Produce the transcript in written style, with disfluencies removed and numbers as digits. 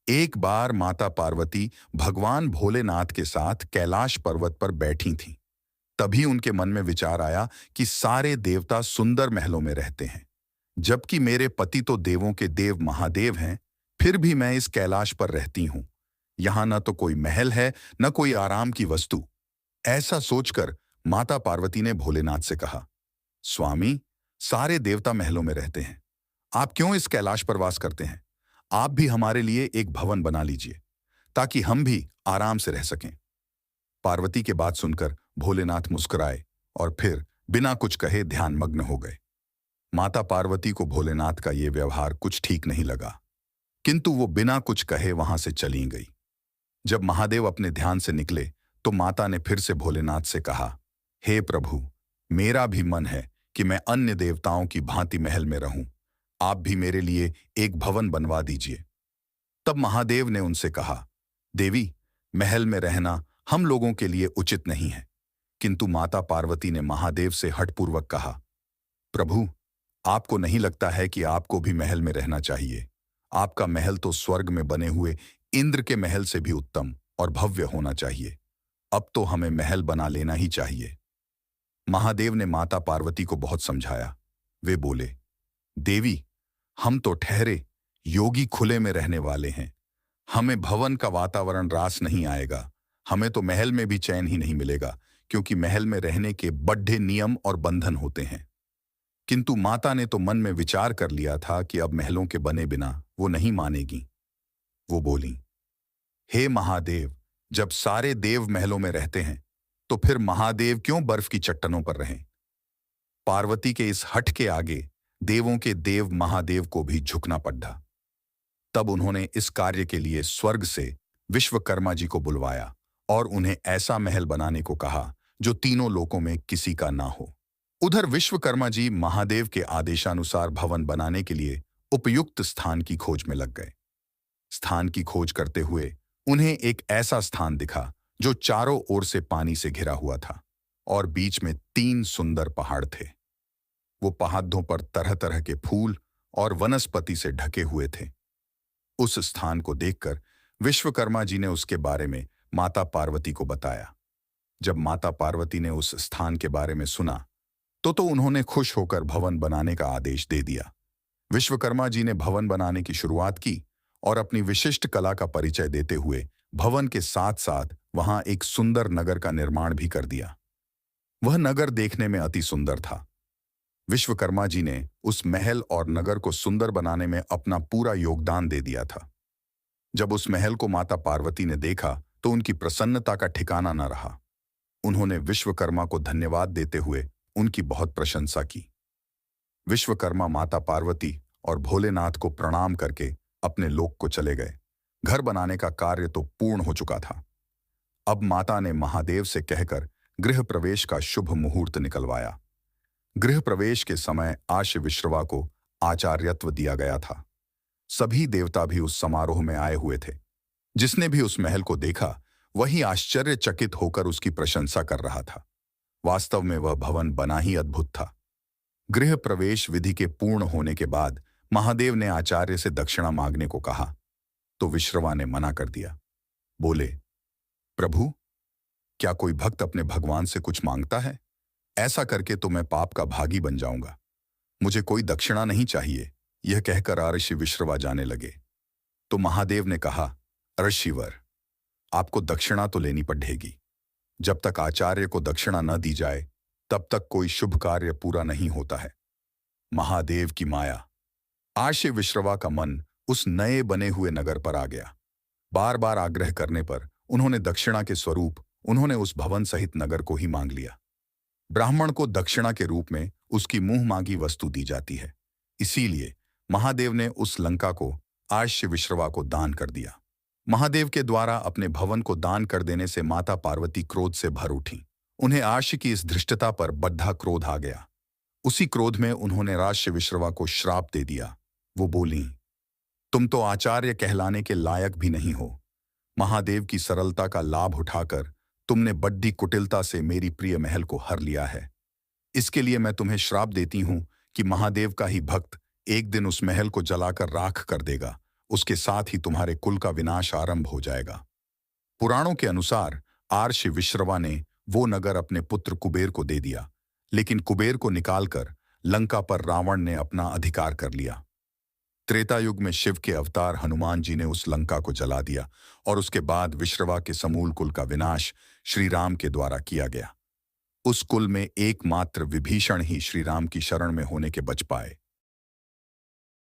एक बार माता पार्वती भगवान भोलेनाथ के साथ कैलाश पर्वत पर बैठी थीं। तभी उनके मन में विचार आया कि सारे देवता सुंदर महलों में रहते हैं, जबकि मेरे पति तो देवों के देव महादेव हैं। फिर भी मैं इस कैलाश पर रहती हूं। यहां न तो कोई महल है, न कोई आराम की वस्तु। ऐसा सोचकर माता पार्वती ने भोलेनाथ से कहा, स्वामी, सारे देवता महलों में रहते हैं, आप क्यों इस कैलाश पर वास करते हैं? आप भी हमारे लिए एक भवन बना लीजिए, ताकि हम भी आराम से रह सकें। पार्वती की बात सुनकर भोलेनाथ मुस्कुराए और फिर बिना कुछ कहे ध्यानमग्न हो गए। माता पार्वती को भोलेनाथ का ये व्यवहार कुछ ठीक नहीं लगा, किंतु वो बिना कुछ कहे वहां से चली गई। जब महादेव अपने ध्यान से निकले तो माता ने फिर से भोलेनाथ से कहा, हे प्रभु, मेरा भी मन है कि मैं अन्य देवताओं की भांति महल में रहूं। आप भी मेरे लिए एक भवन बनवा दीजिए। तब महादेव ने उनसे कहा, देवी, महल में रहना हम लोगों के लिए उचित नहीं है। किंतु माता पार्वती ने महादेव से हठपूर्वक कहा, प्रभु, आपको नहीं लगता है कि आपको भी महल में रहना चाहिए? आपका महल तो स्वर्ग में बने हुए इंद्र के महल से भी उत्तम और भव्य होना चाहिए। अब तो हमें महल बना लेना ही चाहिए। महादेव ने माता पार्वती को बहुत समझाया। वे बोले, देवी, हम तो ठहरे योगी खुले में रहने वाले हैं। हमें भवन का वातावरण रास नहीं आएगा। हमें तो महल में भी चैन ही नहीं मिलेगा, क्योंकि महल में रहने के बड्ढे नियम और बंधन होते हैं। किंतु माता ने तो मन में विचार कर लिया था कि अब महलों के बने बिना वो नहीं मानेगी। वो बोली, हे महादेव, जब सारे देव महलों में रहते हैं तो फिर महादेव क्यों बर्फ की चट्टानों पर रहें? पार्वती के इस हठ के आगे देवों के देव महादेव को भी झुकना पड़ा। तब उन्होंने इस कार्य के लिए स्वर्ग से विश्वकर्मा जी को बुलवाया और उन्हें ऐसा महल बनाने को कहा जो तीनों लोकों में किसी का ना हो। उधर विश्वकर्मा जी महादेव के आदेशानुसार भवन बनाने के लिए उपयुक्त स्थान की खोज में लग गए। स्थान की खोज करते हुए उन्हें एक ऐसा स्थान दिखा जो चारों ओर से पानी से घिरा हुआ था और बीच में 3 सुंदर पहाड़ थे। वो पहाड़ों पर तरह तरह के फूल और वनस्पति से ढके हुए थे। उस स्थान को देखकर विश्वकर्मा जी ने उसके बारे में माता पार्वती को बताया। जब माता पार्वती ने उस स्थान के बारे में सुना तो उन्होंने खुश होकर भवन बनाने का आदेश दे दिया। विश्वकर्मा जी ने भवन बनाने की शुरुआत की और अपनी विशिष्ट कला का परिचय देते हुए भवन के साथ साथ वहां एक सुंदर नगर का निर्माण भी कर दिया। वह नगर देखने में अति सुंदर था। विश्वकर्मा जी ने उस महल और नगर को सुंदर बनाने में अपना पूरा योगदान दे दिया था। जब उस महल को माता पार्वती ने देखा तो उनकी प्रसन्नता का ठिकाना न रहा। उन्होंने विश्वकर्मा को धन्यवाद देते हुए उनकी बहुत प्रशंसा की। विश्वकर्मा माता पार्वती और भोलेनाथ को प्रणाम करके अपने लोक को चले गए। घर बनाने का कार्य तो पूर्ण हो चुका था। अब माता ने महादेव से कहकर गृह प्रवेश का शुभ मुहूर्त निकलवाया। गृह प्रवेश के समय आश्य विश्रवा को आचार्यत्व दिया गया था। सभी देवता भी उस समारोह में आए हुए थे। जिसने भी उस महल को देखा वही आश्चर्यचकित होकर उसकी प्रशंसा कर रहा था। वास्तव में वह भवन बना ही अद्भुत था। गृह प्रवेश विधि के पूर्ण होने के बाद महादेव ने आचार्य से दक्षिणा मांगने को कहा तो विश्रवा ने मना कर दिया। बोले, प्रभु, क्या कोई भक्त अपने भगवान से कुछ मांगता है? ऐसा करके तो मैं पाप का भागी बन जाऊंगा। मुझे कोई दक्षिणा नहीं चाहिए। यह कहकर ऋषि विश्रवा जाने लगे तो महादेव ने कहा, ऋषिवर, आपको दक्षिणा तो लेनी पड़ेगी। जब तक आचार्य को दक्षिणा न दी जाए तब तक कोई शुभ कार्य पूरा नहीं होता है। महादेव की माया। आश्य विश्रवा का मन उस नए बने हुए नगर पर आ गया। बार बार आग्रह करने पर उन्होंने दक्षिणा के स्वरूप उन्होंने उस भवन सहित नगर को ही मांग लिया। ब्राह्मण को दक्षिणा के रूप में उसकी मुंह मांगी वस्तु दी जाती है। इसीलिए महादेव ने उस लंका को आश्य विश्रवा को दान कर दिया। महादेव के द्वारा अपने भवन को दान कर देने से माता पार्वती क्रोध से भर उठी। उन्हें आश्य की इस धृष्टता पर बड्ढा क्रोध आ गया। उसी क्रोध में उन्होंने आश्य विश्रवा को श्राप दे दिया। वो बोली, तुम तो आचार्य कहलाने के लायक भी नहीं हो। महादेव की सरलता का लाभ उठाकर तुमने बड्ढी कुटिलता से मेरी प्रिय महल को हर लिया है। इसके लिए मैं तुम्हें श्राप देती हूं कि महादेव का ही भक्त एक दिन उस महल को जलाकर राख कर देगा उसके साथ ही तुम्हारे कुल का विनाश आरंभ हो जाएगा। पुराणों के अनुसार आर्ष विश्रवा ने वो नगर अपने पुत्र कुबेर को दे दिया, लेकिन कुबेर को निकालकर लंका पर रावण ने अपना अधिकार कर लिया। त्रेता युग में शिव के अवतार हनुमान जी ने उस लंका को जला दिया और उसके बाद विश्रवा के समूल कुल का विनाश श्री राम के द्वारा किया गया। उस कुल में एकमात्र विभीषण ही श्री राम की शरण में होने के बच पाए।